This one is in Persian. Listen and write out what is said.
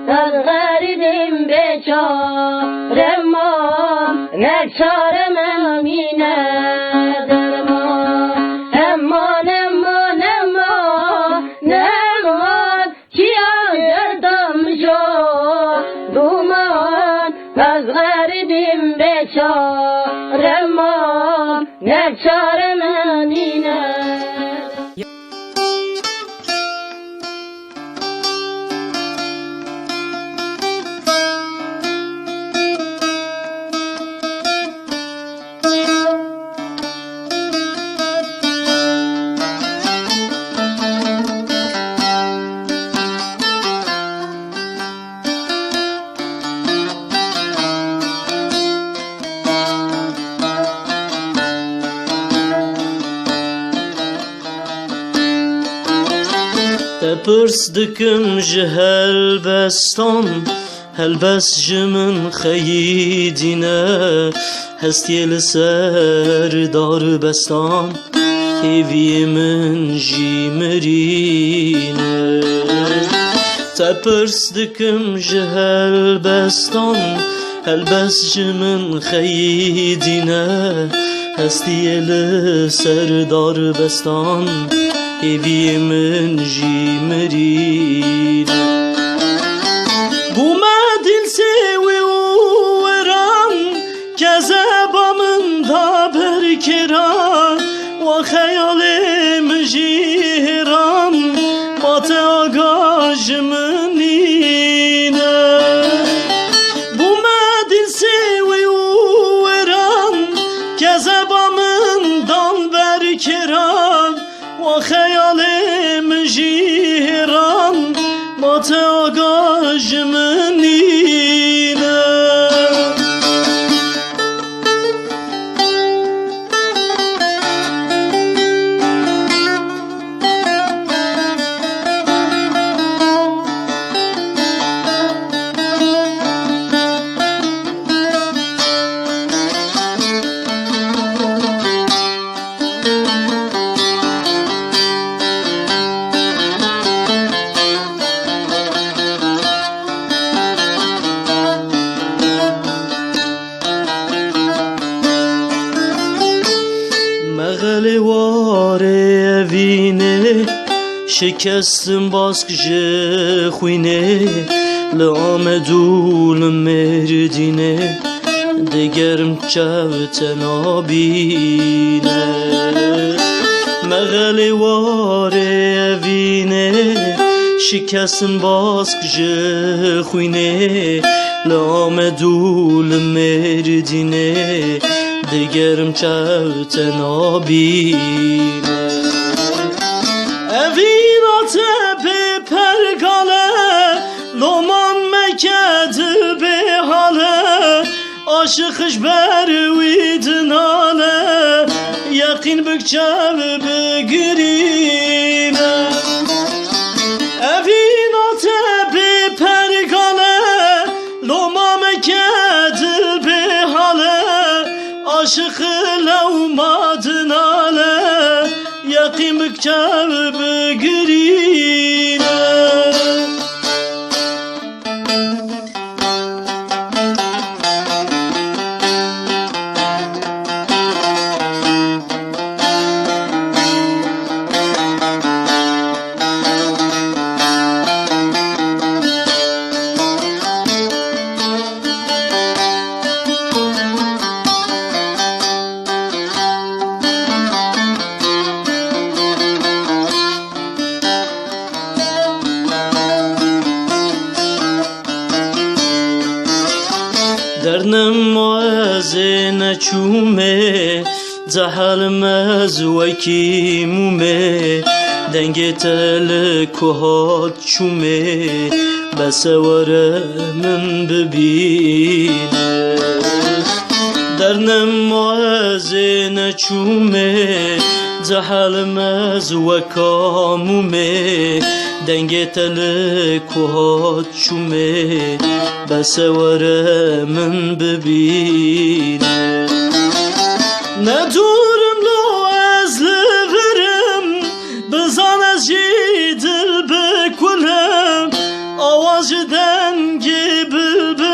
از غریبیم بیچارم نه چارم امینه درمان امان امان امان امان کیا گردم شد دومان از غریبیم بیچارم نه چارم امینه. تپرس دکم جهل بستان هل بس جمن خیدینه هستی لسر دار بستان هیوی من جی مرینه تپرس دکم جهل بستان هل بس جمن خیدینه هستی لسر دار بستان هیوی من جی مرینه بوما دل سوی و وران کذبا من دا برکران و خیال مجیران مات آگاج منینه بوما دل سوی و وران کذبا من دا برکران و خیال مجیران مات آگاج منینه مغلواره وینه شکستم باز که خوینه لآمدول مردینه دگرم چوت نابینه مغلواره وینه شکستم باز که خوینه لآمدول مردینه دگرم چوت نابینه اوینات به پرگاله لومان مکد به حاله عاشقش بروید ناله یقین بکچو بگرینه اوینات به پرگاله لومان مکد به حاله عاشق لو مادناله یقین بکچو بگرینه درنم معزه نچومه زحل مزوکی مومه دنگ تل کهات چومه بسوار من ببینه درنم معزه نچومه زحل مزوکا مومه دنگ تل کهات چومه بسوار من ببینه ندورم لو از لورم بزان از جی دل بکنم آواز جدنگی بلبل